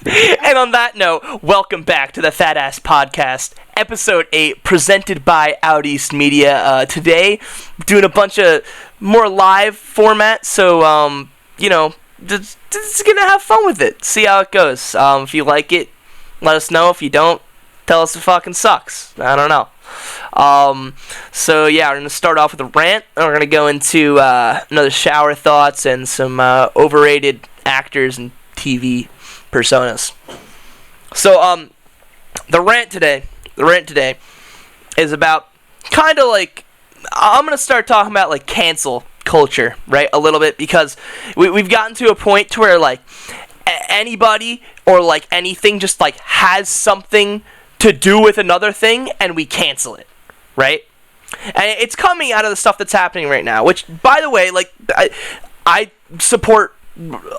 And on that note, welcome back to the FATASS Podcast, Episode 8, presented by Out East Media. Today, doing a bunch of more live format, so, just gonna have fun with it. See how it goes. If you like it, let us know. If you don't, tell us it fucking sucks. I don't know. So yeah, we're gonna start off with a rant, and we're gonna go into another shower thoughts and some overrated actors and TV personas. So the rant today is about kind of like, I'm gonna start talking about like cancel culture, right, a little bit, because we've gotten to a point to where like anybody or like anything just like has something to do with another thing and we cancel it, right? And it's coming out of the stuff that's happening right now, which, by the way, like I support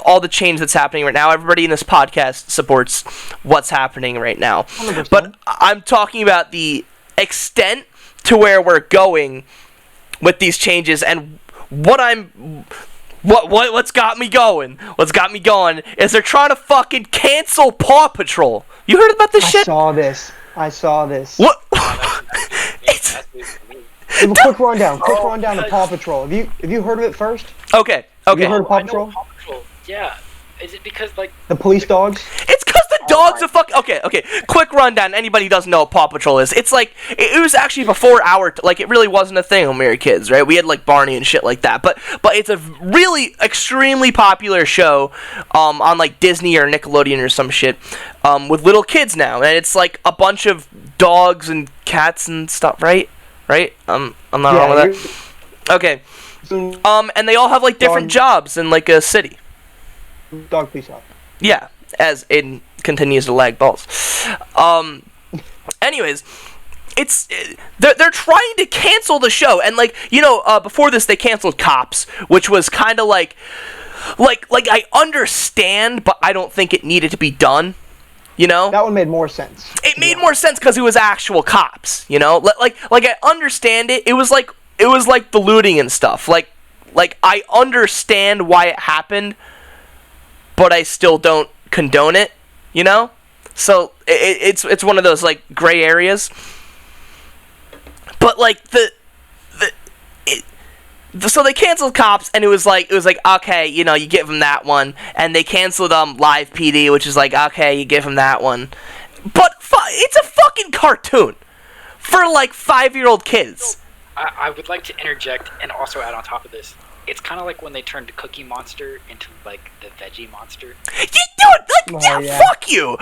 all the change that's happening right now. Everybody in this podcast supports what's happening right now. 100%. But I'm talking about the extent to where we're going with these changes, and what's got me going? What's got me going is they're trying to fucking cancel Paw Patrol. You heard about this shit? I saw this. What? Give a quick rundown of Paw Patrol. Have you heard of it first? Okay. Have you heard of Paw Patrol? Paw Patrol. Yeah. Is it because like the police dogs? It's because the dogs are fucking. Okay. Quick rundown. Anybody who doesn't know what Paw Patrol is? It's like it was actually before like it really wasn't a thing when we were kids, right? We had like Barney and shit like that. But it's a really extremely popular show on like Disney or Nickelodeon or some shit with little kids now, and it's like a bunch of dogs and cats and stuff, right? I'm not wrong with that. Okay. And they all have like different jobs in like a city. Dog police officer. Yeah, as Aiden continues to lag balls. Anyways, they're trying to cancel the show, and like before this they canceled Cops, which was kind of like I understand, but I don't think it needed to be done. That one made more sense. It made more sense because it was actual cops. Like I understand it. It was like the looting and stuff. Like I understand why it happened, but I still don't condone it. So it's one of those like gray areas. But like so they canceled Cops, and it was like okay, you give them that one, and they canceled Live PD, which is like okay, you give them that one, but it's a fucking cartoon for like 5-year-old kids. I would like to interject and also add on top of this. It's kind of like when they turned Cookie Monster into like the Veggie Monster. Fuck you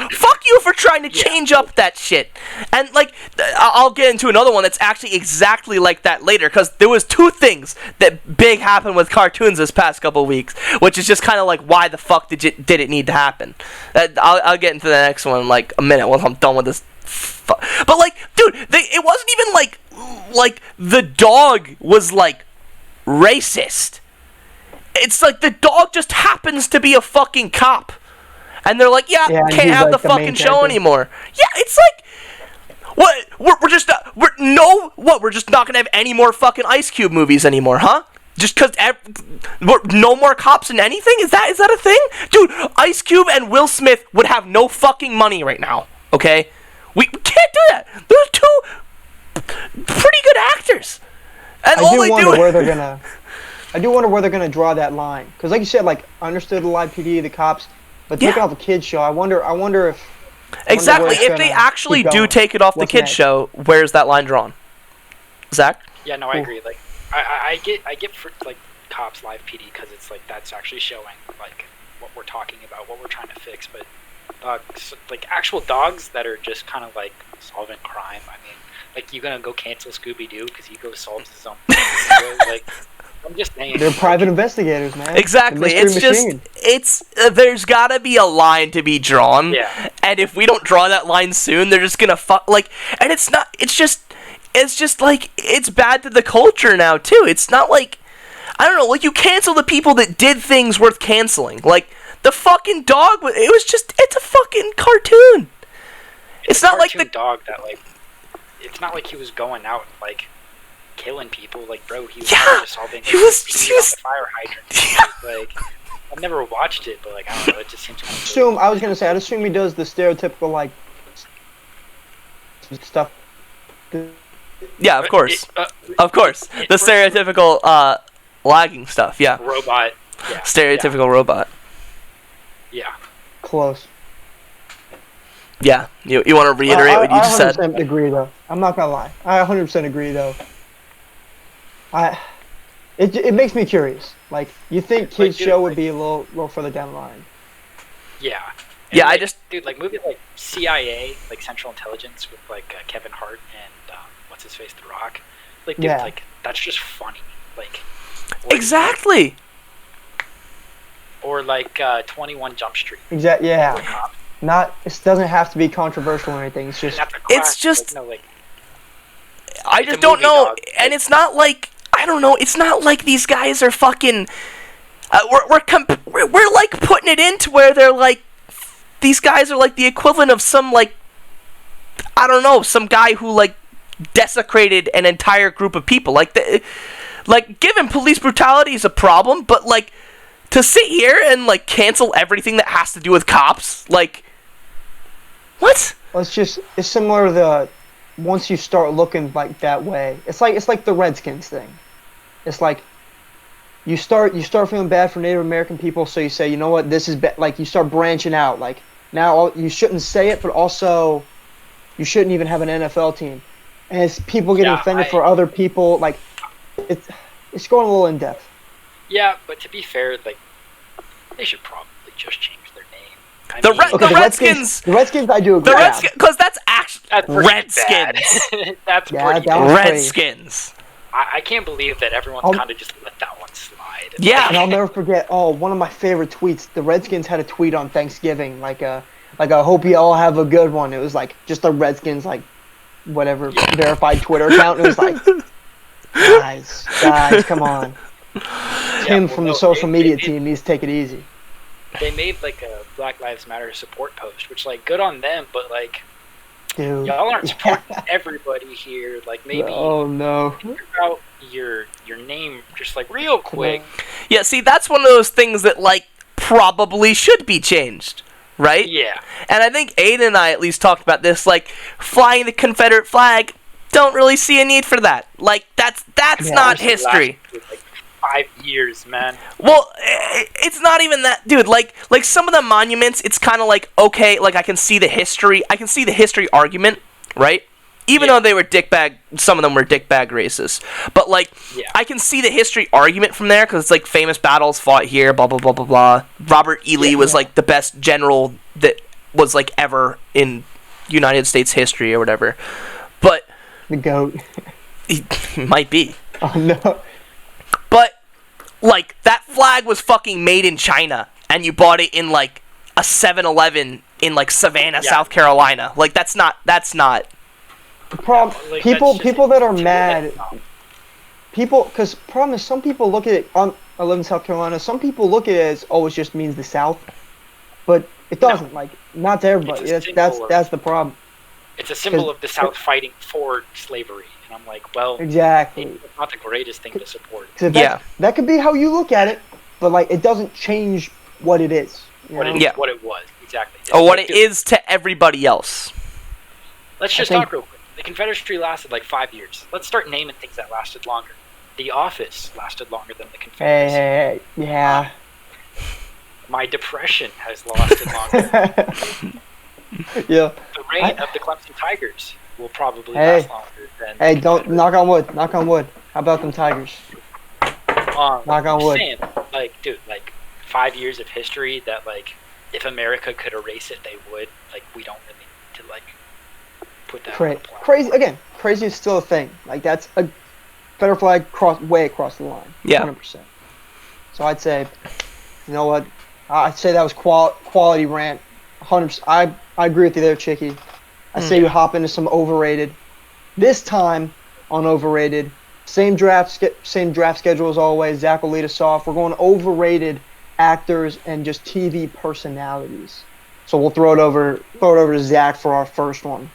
for trying to change up that shit. And like, I'll get into another one that's actually exactly like that later, because there was 2 things that big happened with cartoons this past couple of weeks, which is just kind of like, why the fuck did it need to happen? I'll get into the next one in like a minute once I'm done with this. But like, dude, it wasn't even like the dog was like racist. It's like the dog just happens to be a fucking cop, and they're like, can't have the fucking show anymore. Yeah, it's like, what? We're just not gonna have any more fucking Ice Cube movies anymore, huh? Just because no more cops in anything? Is that a thing? Dude, Ice Cube and Will Smith would have no fucking money right now. Okay, we can't do that. Those 2 pretty good actors. And I do wonder where they're gonna draw that line, because like you said, like I understood the Live PD, the cops, but taking off a kids show, I wonder if exactly if they actually do take it off the kids show, where's that line drawn? Zach? Yeah, no, I agree. Like I get for like Cops Live PD, because it's like that's actually showing like what we're talking about, what we're trying to fix. But like actual dogs that are just kind of like solving crime. I mean, like you gonna go cancel Scooby Doo because he goes solves his own like. I'm just saying. They're private investigators, man. Exactly. It's there's gotta be a line to be drawn. Yeah. And if we don't draw that line soon, they're just gonna and it's just like, it's bad to the culture now too. It's not like, I don't know, like you cancel the people that did things worth canceling. Like the fucking dog, it's a fucking cartoon. It's not like the dog that like, it's not like he was going out like killing people, like bro, he was just solving. He was the fire hydrant. Yeah. Like, I've never watched it, but like I don't know, it just seems kind of. I'd assume he does the stereotypical like stuff. Yeah, of course. Of course. The stereotypical lagging stuff, yeah. Robot. Yeah. Stereotypical robot. Yeah. Close. Yeah. You want to reiterate what you just said? I 100% agree, though. I'm not gonna lie. I 100% agree, though. It makes me curious. Like, you think kids' show would be a little further down the line? Yeah. And yeah, like, dude, like movies like CIA, like Central Intelligence with like Kevin Hart and what's his face, The Rock. Like, dude, like that's just funny. Like. Exactly. Or like 21 Jump Street. Exactly. Yeah. It doesn't have to be controversial or anything. It's just. It's just. Like, no, like, I just don't know, and it's not like I don't know. It's not like these guys are fucking. We're like putting it into where they're like, these guys are like the equivalent of some like, I don't know, some guy who like desecrated an entire group of people. Like given police brutality is a problem, but like to sit here and like cancel everything that has to do with cops, like what? Well, it's similar to the once you start looking like that way. It's like the Redskins thing. It's like you start feeling bad for Native American people, so you say, you know what, this is like you start branching out. Like now you shouldn't say it, but also you shouldn't even have an NFL team. And it's people getting offended for other people. Like it's going a little in depth. Yeah, but to be fair, like they should probably just change their name. The Redskins. The Redskins, I do agree. The Redskins, because that's actually Redskins. That's pretty Redskins. I can't believe that everyone's kind of just let that one slide. Yeah, and I'll never forget. Oh, one of my favorite tweets. The Redskins had a tweet on Thanksgiving, like I hope you all have a good one. It was like just the Redskins, like whatever verified Twitter account. It was like, guys, come on. Tim from the social media team needs to take it easy. They made like a Black Lives Matter support post, which like good on them, but like, dude, y'all aren't supporting everybody here. Like maybe think about your name just like real quick. Yeah, see, that's one of those things that like probably should be changed, right? Yeah. And I think Aiden and I at least talked about this, like flying the Confederate flag. Don't really see a need for that. Like that's not history. Like 5 years, man. Well, it's not even that, dude. Like some of the monuments, it's kind of like okay, like I can see the history. I can see the history argument, right? Even though they were some of them were dickbag racists. But like, I can see the history argument from there because it's like famous battles fought here, blah blah blah blah blah. Robert E. Lee was like the best general that was like ever in United States history or whatever. But the GOAT. He might be. Oh no. But like that flag was fucking made in China, and you bought it in like a 7-Eleven in like Savannah, South Carolina. Like that's not. The problem, like, people that are mad, because problem is some people look at it. I live in South Carolina. Some people look at it as it just means the South, but it doesn't. Like not to everybody. That's the problem. It's a symbol of the South fighting for slavery, and I'm like, well, exactly. It's not the greatest thing to support. That could be how you look at it, but like it doesn't change what it is. What it was exactly. Or what it is to everybody else. Let's just talk real quick. The Confederacy lasted like 5 years. Let's start naming things that lasted longer. The Office lasted longer than the Confederacy. Hey, yeah. My depression has lasted longer. Yeah. The reign of the Clemson Tigers will probably last longer than. Hey, don't knock on wood. Knock on wood. How about them Tigers? Knock on wood. Saying, like, dude, like 5 years of history that, like, if America could erase it, they would. Like, we don't really need to, like, put that on the plan. Crazy is still a thing. Like, that's a Confederate flag way across the line. Yeah. 100%. So I'd say, you know what? I'd say that was quality rant. 100%. I agree with you there, Chicky. I say you hop into some overrated. This time on overrated, same draft schedule as always. Zach will lead us off. We're going overrated actors and just TV personalities. So we'll throw it over to Zach for our first one.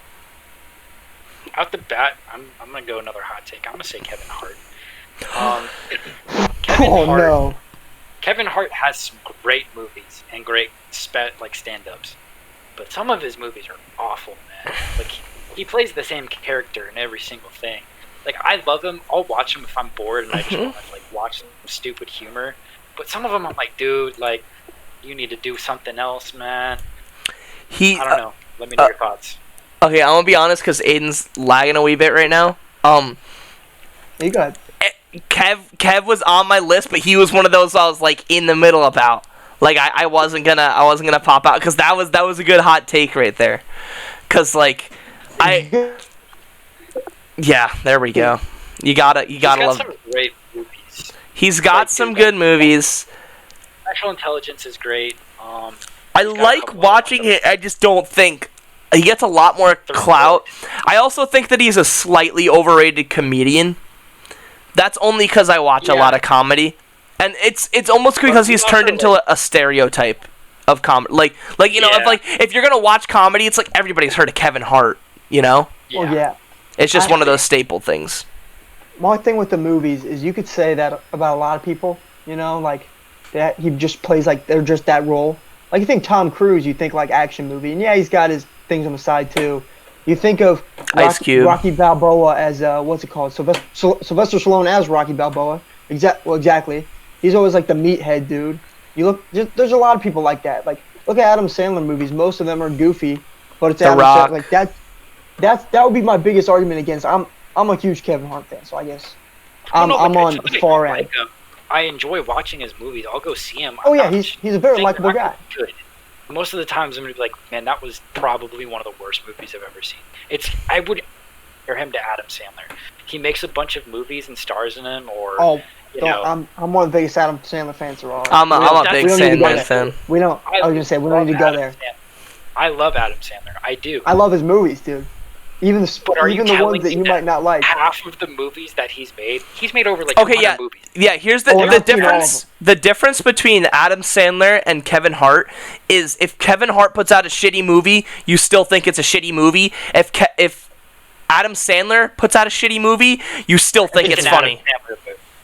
Out the bat, I'm gonna go another hot take. I'm gonna say Kevin Hart. Kevin Hart. No. Kevin Hart has some great movies and great stand-ups, but some of his movies are awful, man. Like he plays the same character in every single thing. Like I love him. I'll watch him if I'm bored and I just want to like watch some stupid humor. But some of them I'm like, dude, like you need to do something else, man. I don't know. Let me know your thoughts. Okay, I'm gonna be honest because Aiden's lagging a wee bit right now. You got Kev was on my list, but he was one of those I was like in the middle about. Like I wasn't gonna pop out because that was a good hot take right there. Cause like yeah, there we go. You gotta love. Some great movies. He's got some good movies. Special Intelligence is great. I like watching it. I just don't think he gets a lot more clout. I also think that he's a slightly overrated comedian. That's only because I watch a lot of comedy, and it's almost because he's turned into a stereotype of comedy. Like you know, if you're gonna watch comedy, it's like everybody's heard of Kevin Hart. You know? Yeah. Well, yeah. It's just one of those staple things. My thing with the movies is you could say that about a lot of people. You know, like that he just plays like they're just that role. Like you think Tom Cruise, you think like action movie, and yeah, he's got his things on the side too. You think of Ice Cube. Rocky Balboa as what's it called? Sylvester Stallone as Rocky Balboa. Exactly. He's always like the meathead dude. There's a lot of people like that. Like look at Adam Sandler movies. Most of them are goofy, but it's Adam Sandler. Like that would be my biggest argument against. I'm a huge Kevin Hart fan, so I guess I'm on the far end. I enjoy watching his movies. I'll go see him. Oh yeah, he's a very likable guy. Good. Most of the times I'm gonna be like, man, that was probably one of the worst movies I've ever seen. I would compare him to Adam Sandler. He makes a bunch of movies and stars in them, or I'm one of the biggest Adam Sandler fans there are. I'm a big Sandler fan. We don't need to go there. I love Adam Sandler. I do. I love his movies, dude. Even the ones that you might not like. Half of the movies that he's made over like 200 movies. Yeah, here's the difference. The difference between Adam Sandler and Kevin Hart is if Kevin Hart puts out a shitty movie, you still think it's a shitty movie. If Adam Sandler puts out a shitty movie, you still think it's funny.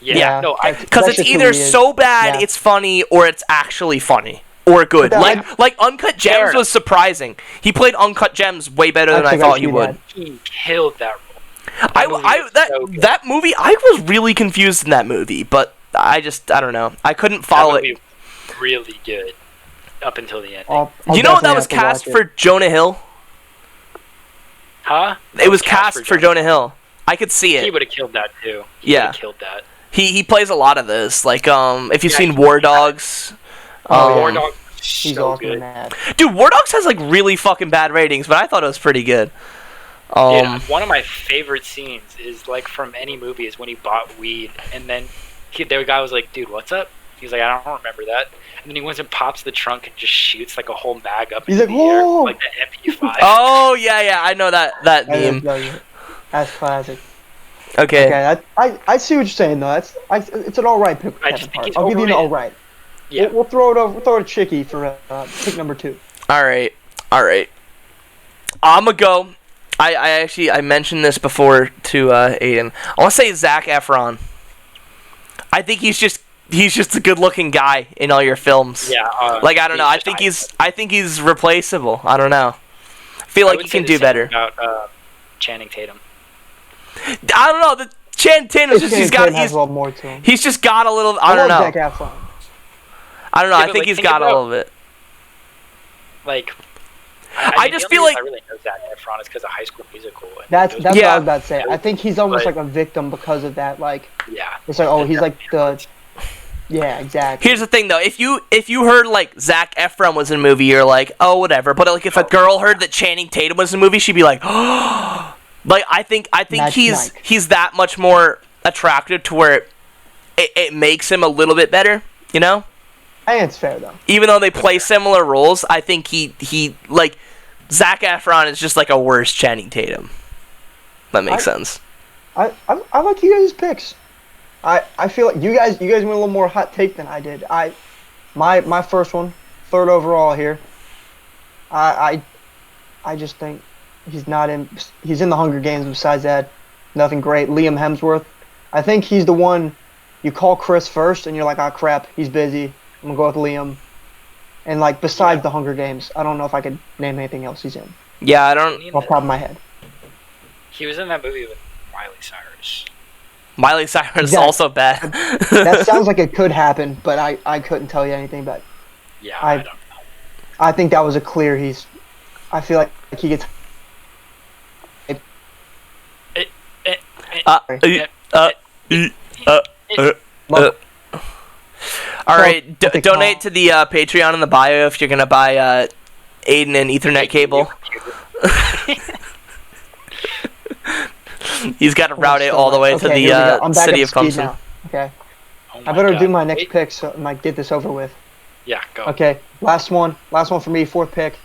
Yeah. No, because it's either so bad it's funny or it's actually funny. Or good. Like Uncut Gems was surprising. He played Uncut Gems way better than I thought he would. He killed that role. That movie, I was really confused in that movie, but I don't know. I couldn't follow it. Really good up until the end. You know that was cast for Jonah Hill? Huh? It was cast for Jonah Hill. I could see it. He would have killed that too. Killed that. He plays a lot of this. Like if you've seen War Dogs. War Dogs. He's so awesome good. in that. Dude, War Dogs has like really fucking bad ratings, but I thought it was pretty good. One of my favorite scenes is like from any movie is when he bought weed, and then the guy was like, "Dude, what's up?" He's like, "I don't remember that." And then he goes and pops the trunk and just shoots like a whole mag up in the air, like the MP5. Oh yeah, I know that meme. That's classic. Okay. I see what you're saying though. It's an alright pick. I'll give you an alright. Yeah. We'll throw it over. We'll throw it to Chicky for pick number 2. All right. I'm gonna go. I mentioned this before to Aiden. I want to say Zac Efron. I think he's just a good-looking guy in all your films. Yeah. Like I don't know. I think he's replaceable. I don't know. I feel like he can do better. About Channing Tatum. I don't know. The Channing Tatum's just he's got more to him. He's just got a little. I don't know. Zac Efron. I don't know. I think he's got a little bit. Like, I just feel like I really know Zac Efron is because of High School Musical. That's what I was about to say. I think he's almost like a victim because of that. Like, it's like he's like the. Yeah, exactly. Here's the thing though, if you heard like Zac Efron was in a movie, you're like, oh whatever. But like if a girl heard that Channing Tatum was in a movie, she'd be like, oh. Like I think he's that much more attractive to where it makes him a little bit better, you know? I think it's fair though. Even though they play similar roles, I think he like Zac Efron is just like a worse Channing Tatum. That makes sense. I like you guys' picks. I feel like you guys went a little more hot take than I did. My first one, 3rd overall here. I just think he's in the Hunger Games. Besides that, nothing great. Liam Hemsworth. I think he's the one you call Chris first, and you're like, oh crap, he's busy. I'm gonna go with Liam. And like besides the Hunger Games, I don't know if I could name anything else he's in. Yeah, I don't. Off the top of my head. He was in that movie with Miley Cyrus. Miley Cyrus Yeah. also bad. That sounds like it could happen, but I couldn't tell you anything. But Yeah, I I don't know. I think that was a clear. I feel like he gets. All right, donate to the Patreon in the bio if you're gonna buy Aiden an Ethernet cable. He's got to route it all the way to the city of Clemson. Now. Okay, Oh I better God. do my next pick so I might get this over with. Yeah, go. Okay, last one for me. Fourth pick,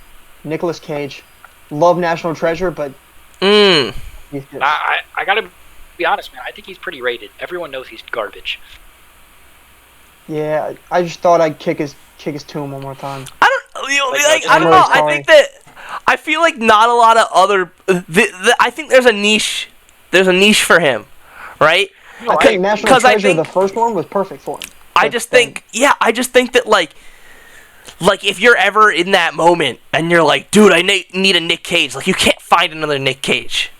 Nicolas Cage. Love National Treasure, but he's just, I gotta be honest, man. I think he's pretty rated. Everyone knows he's garbage. yeah. I just thought I'd kick his tomb one more time. I don't know. I think that I feel like not a lot of other. I think there's a niche. There's a niche for him, right? I think National Treasure, the first one, was perfect for him. I just think that like if you're ever in that moment and you're like, dude, I need a Nick Cage. Like, you can't find another Nick Cage.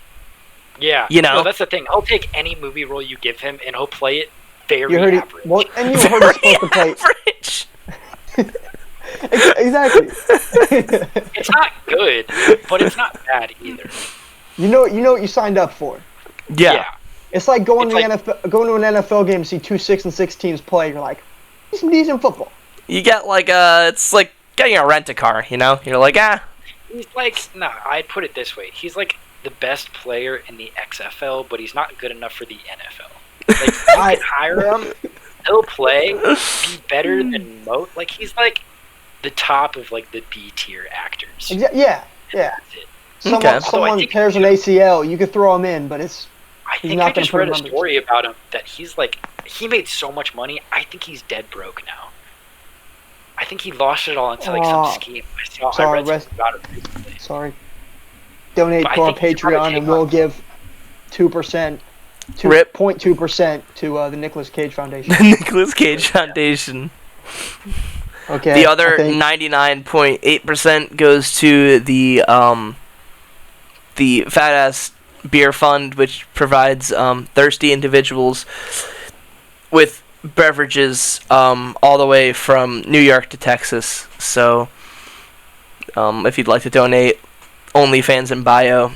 Yeah, you know, no, that's the thing. He'll take any movie role you give him, and he'll play it very average. And you heard he's supposed to play. Exactly. It's not good, but it's not bad either. You know what you signed up for. Yeah. It's like going to an NFL game and see 2 6-6 teams play. You're like, he's some decent football. You get like it's like getting a rent-a-car. You know, you're like He's like, I'd put it this way. He's like the best player in the XFL, but he's not good enough for the NFL. Like, I can hire him, he'll play, be better than most. Like, he's like the top of like the B tier actors. Yeah. That's it. Someone tears an ACL, you could throw him in, but it's. I think I just read a story about him that he's like, he made so much money. I think he's dead broke now. I think he lost it all into like some scheme. I read something about it recently. Sorry. Donate to our Patreon and we'll give 0.2% to the Nicolas Cage Foundation. The Nicolas Cage Foundation. Okay. The other 99.8% goes to the FATASS Beer Fund, which provides thirsty individuals with beverages all the way from New York to Texas. So if you'd like to donate, OnlyFans in bio,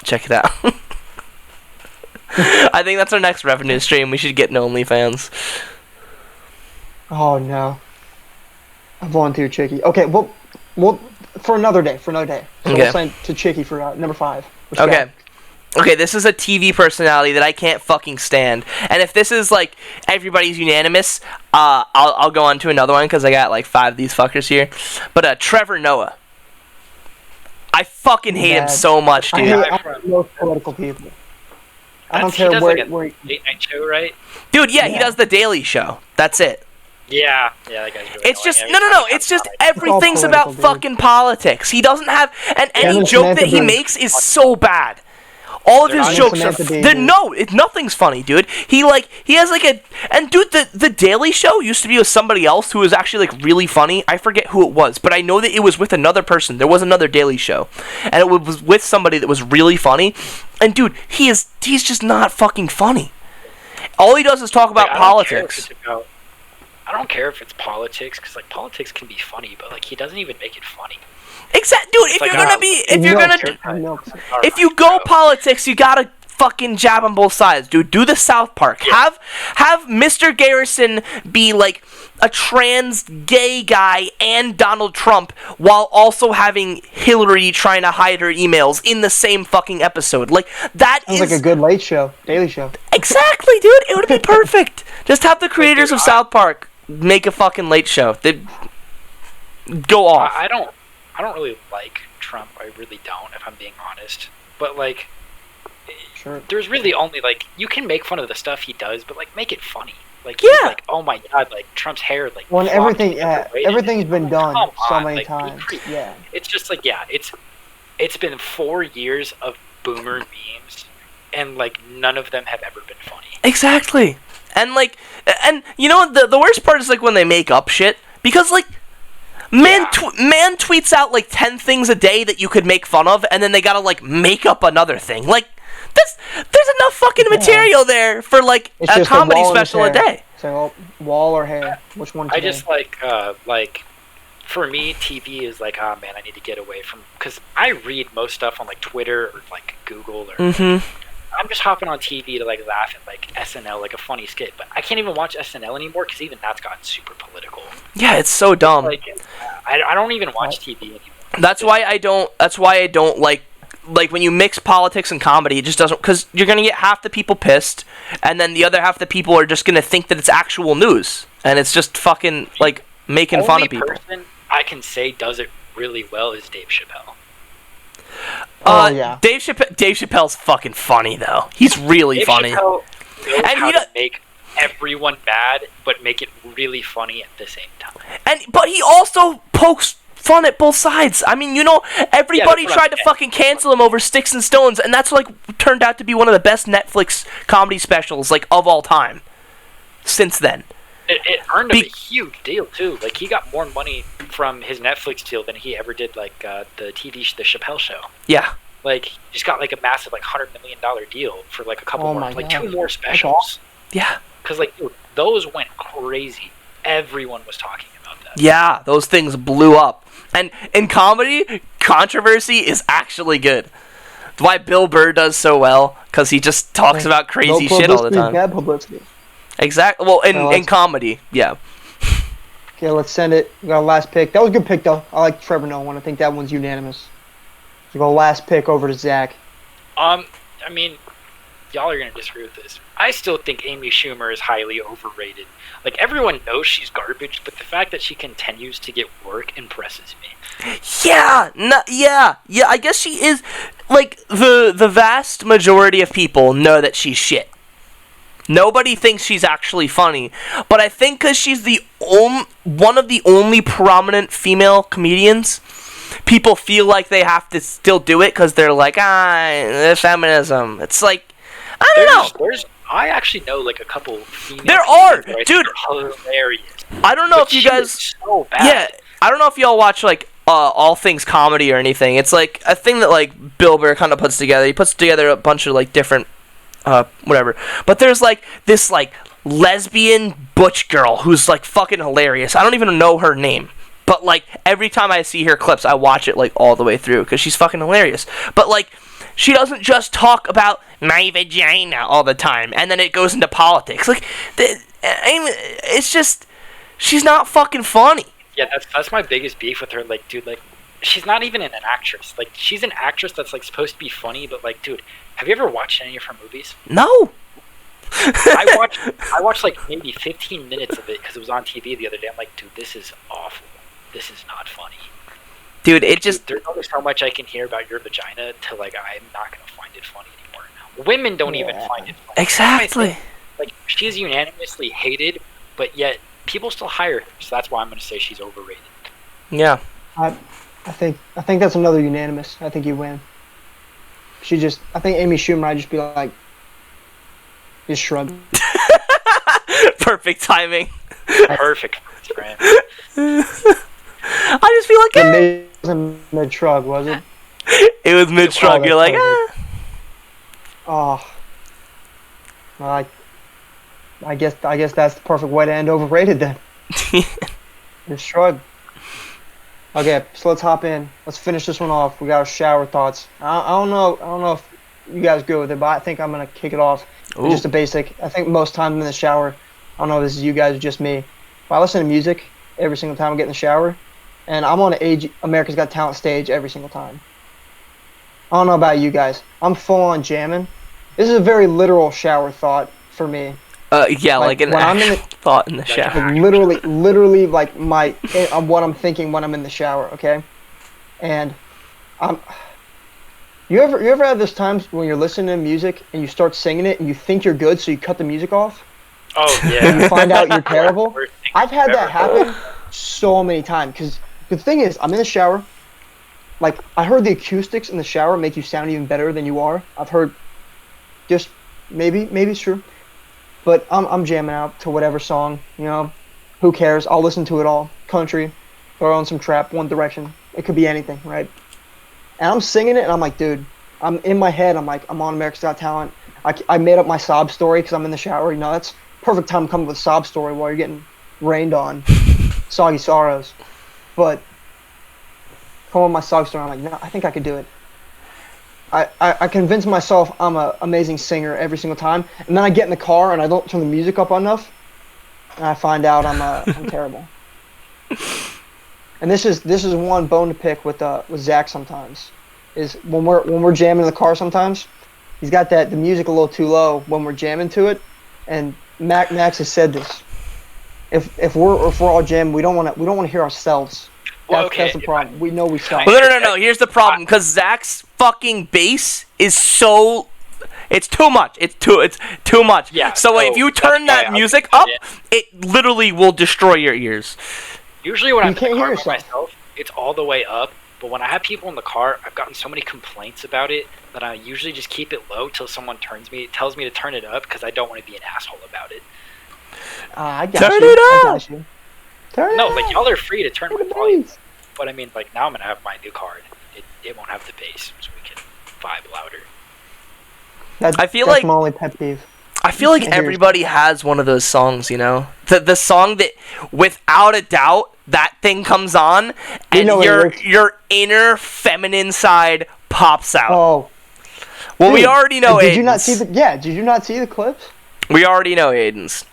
check it out. I think that's our next revenue stream. We should get an OnlyFans. Oh no. I volunteer Chicky. Okay, well for another day. So we'll sign to Chicky for number 5. Okay, this is a TV personality that I can't fucking stand. And if this is like everybody's unanimous, I'll go on to another one because I got like 5 of these fuckers here. But Trevor Noah. I fucking hate him so much, dude. I hate most political people. I don't care where late night show, right? Dude, yeah, he does the Daily Show. That's it. Yeah, that guy's really It's just annoying. It's just everything's about fucking politics. He doesn't have, and any joke that he makes is so bad. All of his jokes are nothing's funny, dude. He has like the Daily Show used to be with somebody else who was actually like really funny. I forget who it was, but I know that it was with another person. There was another Daily Show, and it was with somebody that was really funny. And dude, he's just not fucking funny. All he does is talk about politics. I don't care if it's politics, because like politics can be funny, but like he doesn't even make it funny. Exactly, dude. If you go politics, you gotta fucking jab on both sides, dude. Do the South Park. Yeah. Have Mr. Garrison be like a trans gay guy and Donald Trump, while also having Hillary trying to hide her emails in the same fucking episode. Like that sounds like a good Daily Show. Exactly, dude. It would be perfect. Just have the creators of South Park make a fucking late show. They'd go off. I don't really like Trump. I really don't, if I'm being honest. But like, there's really only like, you can make fun of the stuff he does, but like make it funny. Like, he's like, oh my god, like Trump's hair, like. Well, everything's been done so many times. Yeah. It's just like, it's been 4 years of boomer memes, and like none of them have ever been funny. Exactly. And like, and you know what, the worst part is like when they make up shit, because like, man tweets out like 10 things a day that you could make fun of, and then they gotta like make up another thing. Like, there's enough fucking material there for like a comedy special a day. So wall or hair, which one? I just like for me, TV is like, oh man, I need to get away from, because I read most stuff on like Twitter or like Google or. I'm just hopping on TV to like laugh at like SNL, like a funny skit, but I can't even watch SNL anymore because even that's gotten super political. Yeah, it's so dumb. Like, I don't even watch TV anymore. That's why I don't like when you mix politics and comedy. It just doesn't, because you're gonna get half the people pissed, and then the other half the people are just gonna think that it's actual news, and it's just fucking like making fun of people. The only person I can say does it really well is Dave Chappelle. Yeah. Dave Chappelle's fucking funny though. He's really funny. Chappelle knows how to make everyone mad, but make it really funny at the same time. But he also pokes fun at both sides. I mean, you know, everybody tried to fucking cancel him over Sticks and Stones, and that's like turned out to be one of the best Netflix comedy specials like of all time. Since then. It earned him a huge deal too. Like, he got more money from his Netflix deal than he ever did like the Chappelle Show. Yeah. Like, he just got like a massive like $100 million deal for like a couple more, like God. 2 more specials. Yeah. Because like, dude, those went crazy. Everyone was talking about that. Yeah, those things blew up. And in comedy, controversy is actually good. That's why Bill Burr does so well, because he just talks about crazy shit all the time. Bad publicity. Exactly. Well, in comedy, yeah. Okay, let's send it. We got a last pick. That was a good pick, though. I like Trevor Noah one. I think that one's unanimous. We go last pick over to Zach. I mean, y'all are gonna disagree with this. I still think Amy Schumer is highly overrated. Like, everyone knows she's garbage, but the fact that she continues to get work impresses me. Yeah. Yeah. I guess she is. Like, the vast majority of people know that she's shit. Nobody thinks she's actually funny, but I think because she's one of the only prominent female comedians, people feel like they have to still do it because they're like, feminism. It's like, I don't know. I actually know like a couple female. There are, dude. Hilarious. I don't know if you guys. So bad. Yeah, I don't know if y'all watch like all things comedy or anything. It's like a thing that like Bill Burr kind of puts together. He puts together a bunch of like different. Whatever. But there's like this like lesbian butch girl who's like fucking hilarious. I don't even know her name. But like every time I see her clips, I watch it like all the way through because she's fucking hilarious. But like she doesn't just talk about my vagina all the time and then it goes into politics. Like it's just she's not fucking funny. Yeah, that's my biggest beef with her. Like, dude, like she's not even an actress. Like, she's an actress that's like supposed to be funny, but like, dude, have you ever watched any of her movies? No. I watched like maybe 15 minutes of it because it was on TV the other day. I'm like, dude, this is awful. This is not funny. Dude, it just... There's only so much I can hear about your vagina to like, I'm not going to find it funny anymore. Women don't even find it funny. Exactly. Like, she's unanimously hated, but yet people still hire her. So that's why I'm going to say she's overrated. Yeah. I think that's another unanimous. I think you win. I think Amy Schumer, I'd just be like, just shrug. Perfect timing. Perfect. Right. I just feel like, It wasn't mid-shrug, was it? It was mid-shrug. You're like, Oh. Well, I guess that's the perfect way to end Overrated then. Just shrug. Okay, so let's hop in. Let's finish this one off. We got our shower thoughts. I don't know if you guys go with it, but I think I'm gonna kick it off. With just a basic. I think most times I'm in the shower. I don't know if this is you guys or just me. But I listen to music every single time I get in the shower, and I'm on America's Got Talent stage every single time. I don't know about you guys. I'm full on jamming. This is a very literal shower thought for me. Yeah, like an actual thought in the shower. Like literally, like what I'm thinking when I'm in the shower. Okay, and you ever have those times when you're listening to music and you start singing it and you think you're good, so you cut the music off? Oh yeah. And you find out you're terrible. I've had that happen so many times because the thing is, I'm in the shower. Like, I heard the acoustics in the shower make you sound even better than you are. I've heard, just maybe it's true. But I'm jamming out to whatever song, you know. Who cares? I'll listen to it all. Country, throw on some trap, One Direction. It could be anything, right? And I'm singing it, and I'm like, dude, I'm in my head. I'm like, I'm on America's Got Talent. I made up my sob story because I'm in the shower. You know, that's perfect time to come up with a sob story while you're getting rained on. Soggy Sorrows. But come up with my sob story. I'm like, no, I think I could do it. I convince myself I'm an amazing singer every single time, and then I get in the car and I don't turn the music up enough, and I find out I'm terrible. And this is one bone to pick with Zach sometimes, is when we're jamming in the car sometimes, he's got the music a little too low when we're jamming to it, and Max has said this. If we're all jamming, we don't want to hear ourselves. That's the problem. We know we suck. Well, no. Here's the problem, because Zach's fucking bass is so. It's too much. It's too much. Yeah. So if you turn that music up, it literally will destroy your ears. Usually when I'm in the car by myself, it's all the way up. But when I have people in the car, I've gotten so many complaints about it that I usually just keep it low till someone tells me to turn it up because I don't want to be an asshole about it. I got you. I got you. No, like y'all are free to turn the volume. But I mean, like now I'm gonna have my new car. It won't have the bass, so we can vibe louder. That's my only pet peeve. I feel like everybody has one of those songs, you know, the song that without a doubt that thing comes on and your inner feminine side pops out. Oh, well, dude, we already know. Did you not see the clips? We already know Aiden's.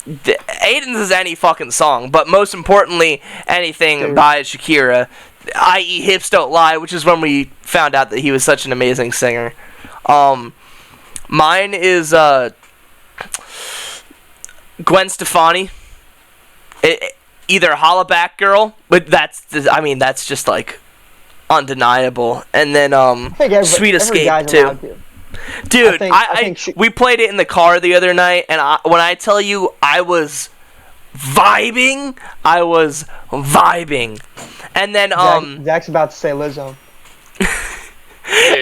Aiden's is any fucking song, but most importantly, anything by Shakira, i.e. Hips Don't Lie, which is when we found out that he was such an amazing singer. Mine is Gwen Stefani. Either Holla Back Girl, but that's just like undeniable. And then Sweet Escape too. Dude, we played it in the car the other night, and when I tell you I was vibing. And then Zach's about to say Lizzo. Dude,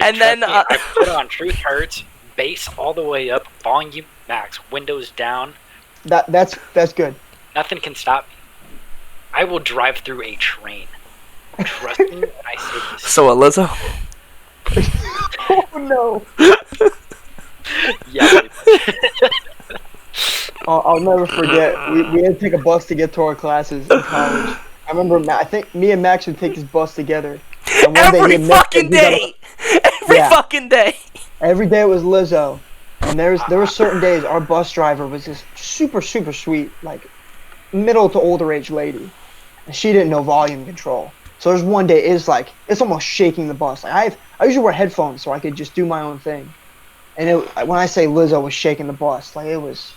and then I put on Truth Hurts, bass all the way up, volume max, windows down. That's good. Nothing can stop me. I will drive through a train. Trust me when I say this. So a Lizzo? Oh no. Yeah. I'll never forget. We had to take a bus to get to our classes in college. I remember. I think me and Max would take this bus together. And every fucking day. Fucking day. Every day it was Lizzo, and there were certain days our bus driver was this super sweet, like middle to older age lady, and she didn't know volume control. So there's one day it's almost shaking the bus. Like I usually wear headphones so I could just do my own thing, and when I say Lizzo was shaking the bus, like it was.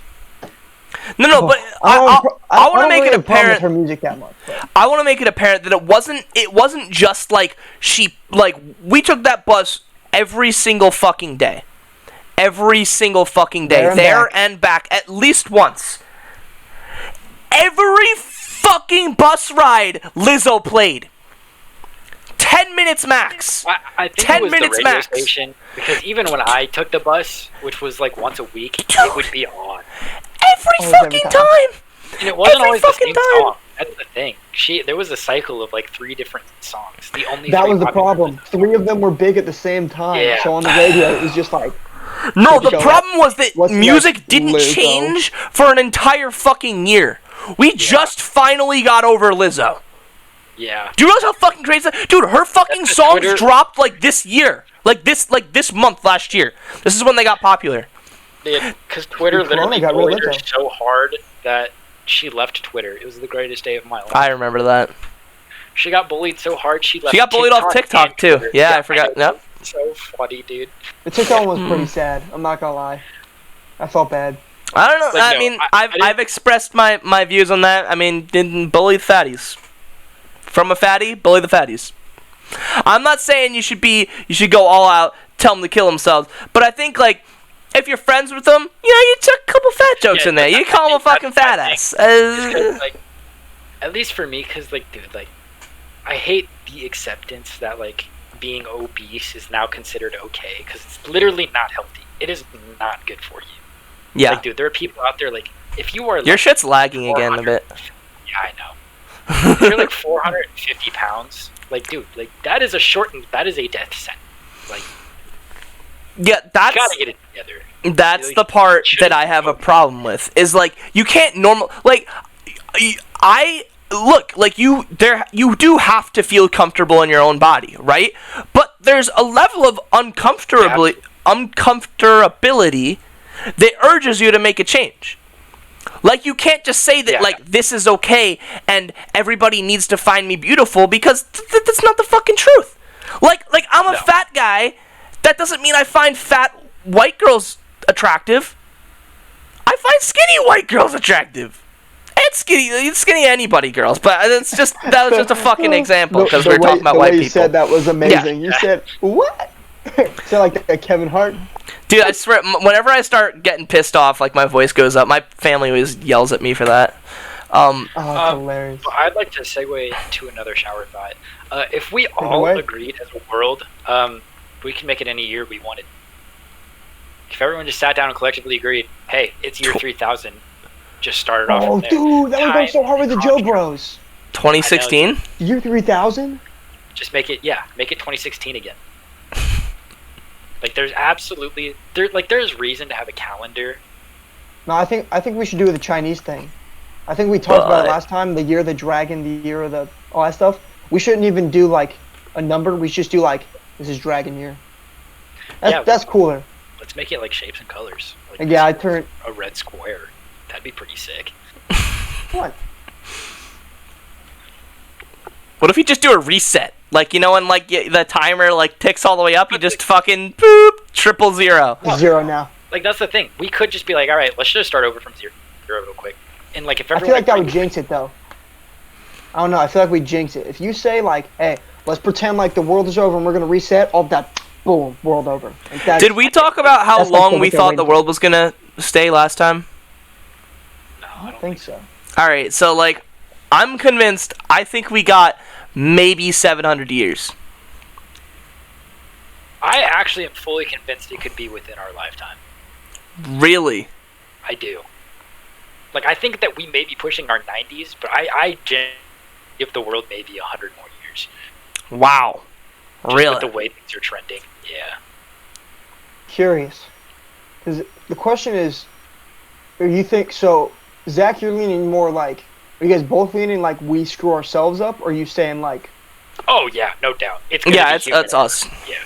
No, but I want to make it apparent her music that much. But. I want to make it apparent that it wasn't just like we took that bus every single fucking day. Every single fucking day. There and back at least once. Every fucking bus ride Lizzo played. 10 minutes max. I think 10 it was minutes the radio max. Station, because even when I took the bus, which was like once a week, it would be on. Every fucking time. And it wasn't always the same song. That's the thing. There was a cycle of like 3 different songs. That was the problem. 3 of them were big at the same time. Yeah. So on the radio, it was just like. No, the problem was that music didn't change for an entire fucking year. We just finally got over Lizzo. Yeah. Do you realize how fucking crazy that? Dude, her fucking songs dropped like this year. Like this month last year. This is when they got popular. Because Twitter literally bullied her so hard that she left Twitter. It was the greatest day of my life. I remember that. She got bullied so hard she left. She got bullied off TikTok too. Yeah, I forgot. Yep. So funny, dude. The TikTok one was pretty sad. I'm not gonna lie. I felt bad. I don't know. I mean, I've expressed my views on that. I mean, didn't bully the fatties. From a fatty, bully the fatties. I'm not saying you should go all out, tell them to kill themselves, but I think like if you're friends with them, you took a couple fat jokes in there. You call them a fucking fat ass. Like, at least for me, because like, dude, like, I hate the acceptance that like being obese is now considered okay, because it's literally not healthy. It is not good for you. Yeah. Like, dude, there are people out there, like, if you are... Your shit's lagging again a bit. Yeah, I know. If you're, like, 450 pounds, like, dude, like, that is a death sentence. Like, yeah, that's... You gotta get it together. That's the part that I have a problem with. Is, like, you can't like, you do have to feel comfortable in your own body, right? But there's a level of uncomfortability that urges you to make a change. Like, you can't just say that, like, this is okay and everybody needs to find me beautiful, because that's not the fucking truth. Like I'm a fat guy. That doesn't mean I find fat white girls attractive. I find skinny white girls attractive. And skinny anybody girls. But that was just a fucking example, because we were talking about white people. The way you said that was amazing. Yeah. You said, what? So like a Kevin Hart? Dude, I swear, whenever I start getting pissed off, like, my voice goes up. My family always yells at me for that. Hilarious. I'd like to segue to another shower thought. If we all agreed as a world, we can make it any year we wanted. If everyone just sat down and collectively agreed, hey, it's year 3000, just started off from there. Oh, dude, that would go so hard with the Joe Bros. 2016? Year 3000? Just make it 2016 again. Like, there's absolutely... there's reason to have a calendar. No, I think we should do the Chinese thing. I think we talked about it last time, the year of the dragon, the year of the... all that stuff. We shouldn't even do, like, a number. We should just do, like, this is dragon year. That's cooler. Let's make it, like, shapes and colors. Like, I turned... a red square. That'd be pretty sick. What? What if you just do a reset? Like, you know, when, like, the timer, like, ticks all the way up, you just fucking, boop, 000. Zero now. Like, that's the thing. We could just be like, all right, let's just start over from zero real quick. And, like, if everyone... I feel like that would jinx it, though. I don't know. I feel like we jinx it. If you say, like, hey, let's pretend like the world is over and we're going to reset, all that, boom, world over. Like, did we talk about how long we thought the world was going to stay last time? No, I don't think so. All right, so, like, I'm convinced. I think we got maybe 700 years. I actually am fully convinced it could be within our lifetime. Really? I do. Like, I think that we may be pushing our 90s, but I give the world maybe 100 more years. Wow. Just Really? with the way things are trending. Yeah. Curious. Because the question is, you think, so, Zach, you're leaning more like, are you guys both leaning like we screw ourselves up, or are you saying like... Oh, yeah, no doubt. It's that's us. Yeah.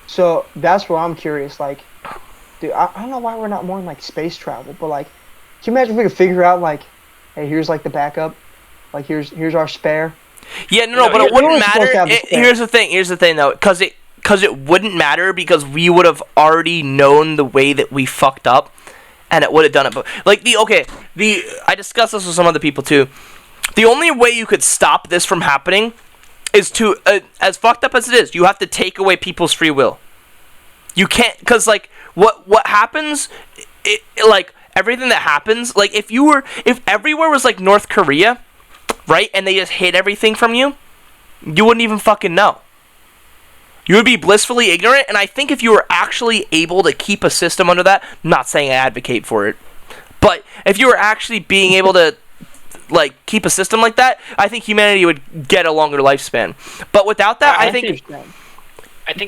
So, that's where I'm curious, like, dude, I don't know why we're not more in, like, space travel, but, like, can you imagine if we could figure out, like, hey, here's, like, the backup, like, here's our spare? Yeah, no, but it wouldn't matter. Here's the thing, though, because it wouldn't matter, because we would have already known the way that we fucked up, and it would have done it. But, like, I discussed this with some other people, too. The only way you could stop this from happening is to, as fucked up as it is, you have to take away people's free will. You can't, because, like, what happens, like, everything that happens, like, if everywhere was, like, North Korea, right, and they just hid everything from you, you wouldn't even fucking know. You would be blissfully ignorant, and I think if you were actually able to keep a system under that, I'm not saying I advocate for it, but if you were actually being able to, like, keep a system like that, I think humanity would get a longer lifespan. But without that, I think,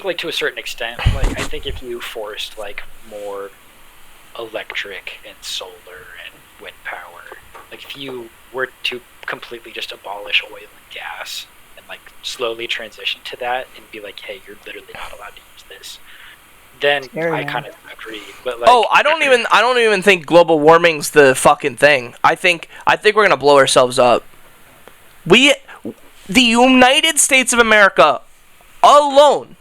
like, to a certain extent, like, I think if you forced, like, more electric and solar and wind power, like, if you were to completely just abolish oil and gas and, like, slowly transition to that and be like, hey, you're literally not allowed to use this, then I kind of agree. But, like, I don't even think global warming's the fucking thing. I think we're gonna blow ourselves up. The United States of America alone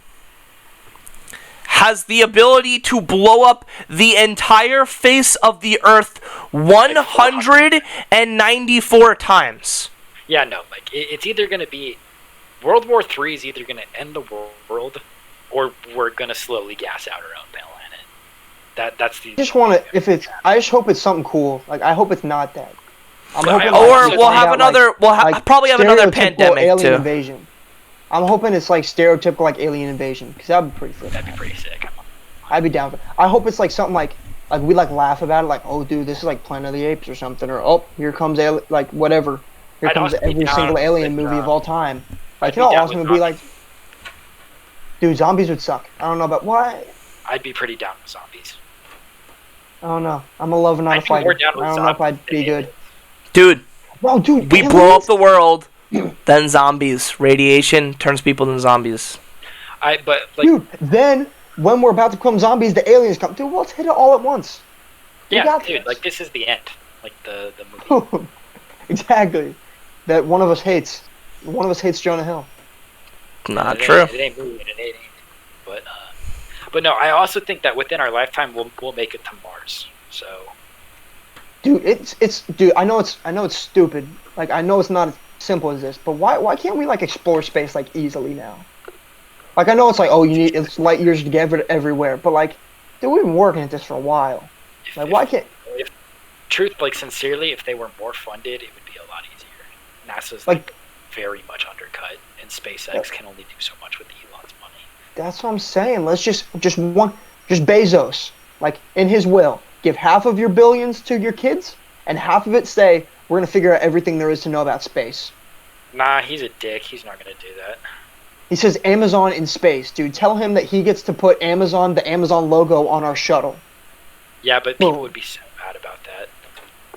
has the ability to blow up the entire face of the earth 194 times. Yeah, no, like, it's either going to be... World War III is either going to end the world, or we're going to slowly gas out our own planet. That's the... I just hope it's something cool. Like, I hope it's not that. I'm hoping... Or we'll have another... probably have another pandemic, alien too. Invasion. I'm hoping it's, like, stereotypical, like, alien invasion, because that would be pretty sick. That'd be pretty sick. I'd be down for it. I hope it's, like, something like like we like laugh about it, like, oh dude, this is like Planet of the Apes or something, or oh, here comes like whatever, here comes every single alien movie of all time. Like, you know, awesome would be like, dude, zombies would suck. I don't know about what. I'd be pretty down with zombies. I don't know. I'm a lover, not a fighter. I don't know if I'd be good. Dude. Bro, dude, we blow up the world, then zombies. Radiation turns people into zombies. Dude, then when we're about to become zombies, the aliens come. Dude, let's hit it all at once. Yeah, dude, like this is the end. Like the movie. Exactly. That one of us hates. One of us hates Jonah Hill. Not true. It ain't moving. It ain't. But no, I also think that within our lifetime we'll make it to Mars. So. Dude, dude. I know it's stupid. Like, I know it's not as simple as this, but why can't we like explore space like easily now? Like, I know it's like, oh, it's light years to get everywhere, but like, dude, we've been working at this for a while. Like, why can't? Truth, like sincerely, if they were more funded, it would be a lot easier. NASA's like very much undercut, and SpaceX can only do so much with Elon's money. That's what I'm saying. Let's just Bezos, like in his will, give half of your billions to your kids, and half of it say we're gonna figure out everything there is to know about space. Nah, he's a dick. He's not gonna do that. He says Amazon in space, dude. Tell him that he gets to put the Amazon logo on our shuttle. Yeah, but people would be so mad about that.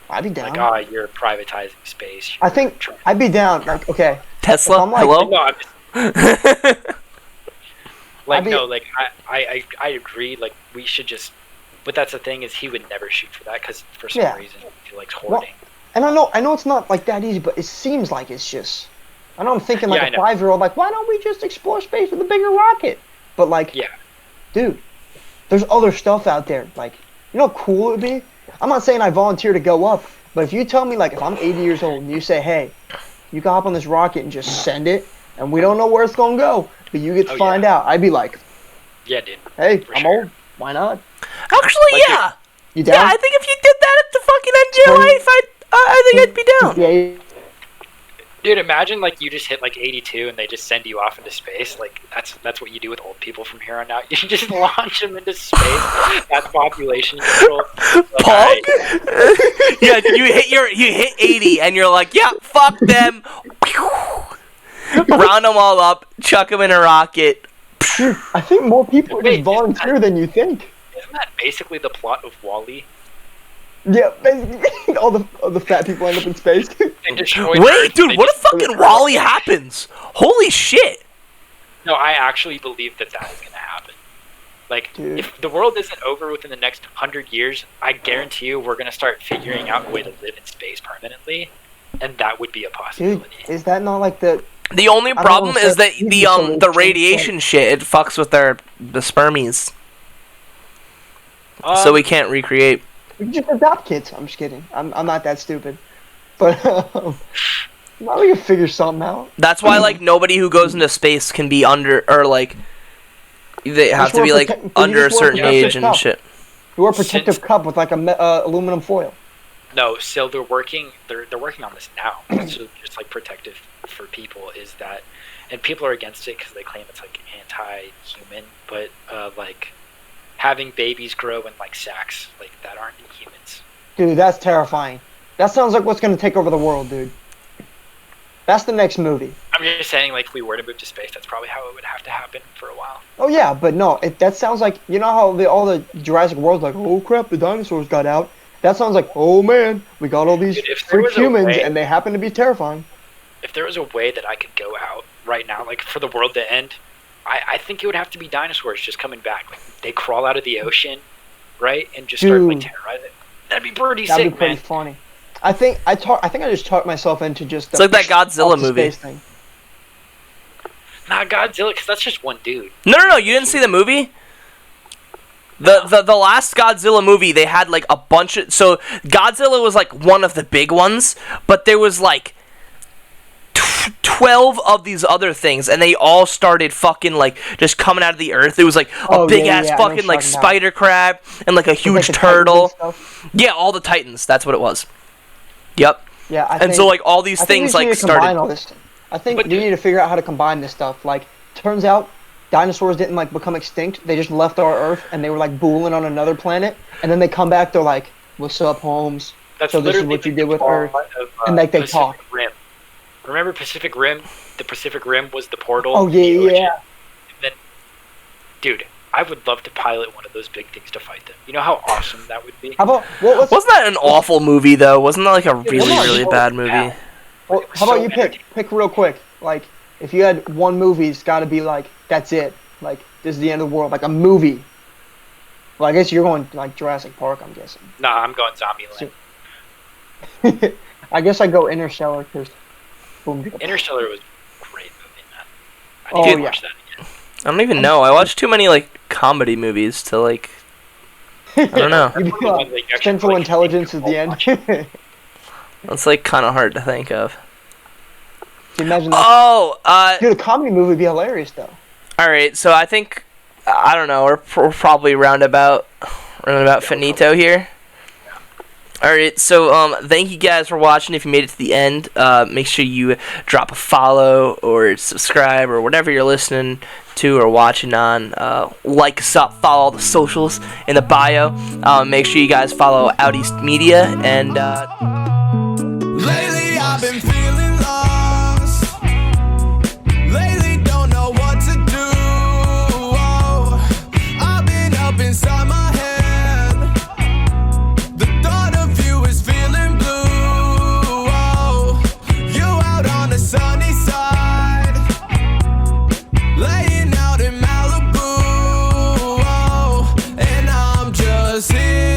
I'd be down. Like, you're privatizing space. I think I'd be down. Like, okay. Tesla, hello? No, I agree. Like, we should just... But that's the thing, is he would never shoot for that, because for some reason he likes hoarding. Well, and I know it's not, like, that easy, but it seems like it's just... I know I'm thinking like a 5-year-old, like, why don't we just explore space with a bigger rocket? But, like, dude, there's other stuff out there. Like, you know how cool it would be? I'm not saying I volunteer to go up, but if you tell me, like, if I'm 80 years old and you say, hey, you can hop on this rocket and just send it, and we don't know where it's going to go, but you get to find out, I'd be like, yeah, dude. Hey, I'm old. Why not? Actually, like, yeah. You down? Yeah, I think if you did that at the fucking end of your life, I think I'd be down. Yeah. Dude, imagine like you just hit like 82 and they just send you off into space. Like that's what you do with old people from here on out. You just launch them into space. That's population control. Paul? Yeah, you hit 80 and you're like, yeah, fuck them. Round them all up, chuck them in a rocket. Dude, I think more people just volunteer than you think. Isn't that basically the plot of WALL-E? Yeah, basically, all the fat people end up in space. Wait, dude, what if fucking WALL-E happens? Holy shit! No, I actually believe that is going to happen. Like, dude, if the world isn't over within the next 100 years, I guarantee you we're going to start figuring out a way to live in space permanently, and that would be a possibility. Dude, is that not like the... The only problem is that the radiation shit, it fucks with the spermies. So we can't recreate... We can just adopt kids. I'm just kidding. I'm not that stupid. But now we can figure something out. That's why like nobody who goes into space can be under, or like they have to be like under a certain age and shit. You wear a protective cup with like a aluminum foil. No, still they're working on this now. So just like protective for people is that, and people are against it because they claim it's like anti-human, but like having babies grow in like sacks like that aren't humans. Dude, that's terrifying. That sounds like what's gonna take over the world, dude. That's the next movie. I'm just saying, like, if we were to move to space, that's probably how it would have to happen for a while. Oh yeah, but no, that sounds like, you know how all the Jurassic World's like, oh crap, the dinosaurs got out. That sounds like, oh man, we got all these freak humans and they happen to be terrifying. If there was a way that I could go out right now, like for the world to end, I think it would have to be dinosaurs just coming back. Like, they crawl out of the ocean, right, and just start like terrorizing. That'd be pretty sick, man. That'd be pretty funny. I think I just talked myself into just it's like that Godzilla movie. Thing. Not Godzilla, because that's just one dude. No, you didn't see the movie? The last Godzilla movie, they had like a bunch of... So Godzilla was like one of the big ones, but there was like 12 of these other things, and they all started fucking like just coming out of the earth. It was like a big ass fucking like spider crab and like a huge turtle. Yeah, all the Titans. That's what it was. Yep. Yeah, so like all these things like started. All this. I think we need to figure out how to combine this stuff. Like, turns out dinosaurs didn't like become extinct. They just left our Earth and they were like booling on another planet. And then they come back. They're like, "What's up, Holmes? That's so this is what you did with Earth." And like they Pacific talk. Rim. Remember Pacific Rim? The Pacific Rim was the portal. Oh yeah. And then, dude, I would love to pilot one of those big things to fight them. You know how awesome that would be? How about Wasn't that an awful movie though? Wasn't that like a really bad movie? Yeah. Well, how about you pick real quick? Like, if you had one movie, it's got to be like, that's it. Like, this is the end of the world. Like a movie. Well, I guess you're going like Jurassic Park, I'm guessing. Nah, I'm going Zombieland. I guess I go Interstellar because. Interstellar was a great movie, man. I Oh, need to yeah. watch that again. I don't even know. I watch too many like comedy movies to like. I don't know. You'd be like, Central Intelligence is the end. Can It's like kind of hard to think of. you imagine that? Oh, Dude, a comedy movie would be hilarious, though. all right. So I think I don't know. We're probably roundabout finito here. All right. So thank you guys for watching. If you made it to the end, make sure you drop a follow or subscribe or whatever you're listening to or watching on. Like us up, follow all the socials in the bio. Make sure you guys follow Out East Media and. Lately I've been feeling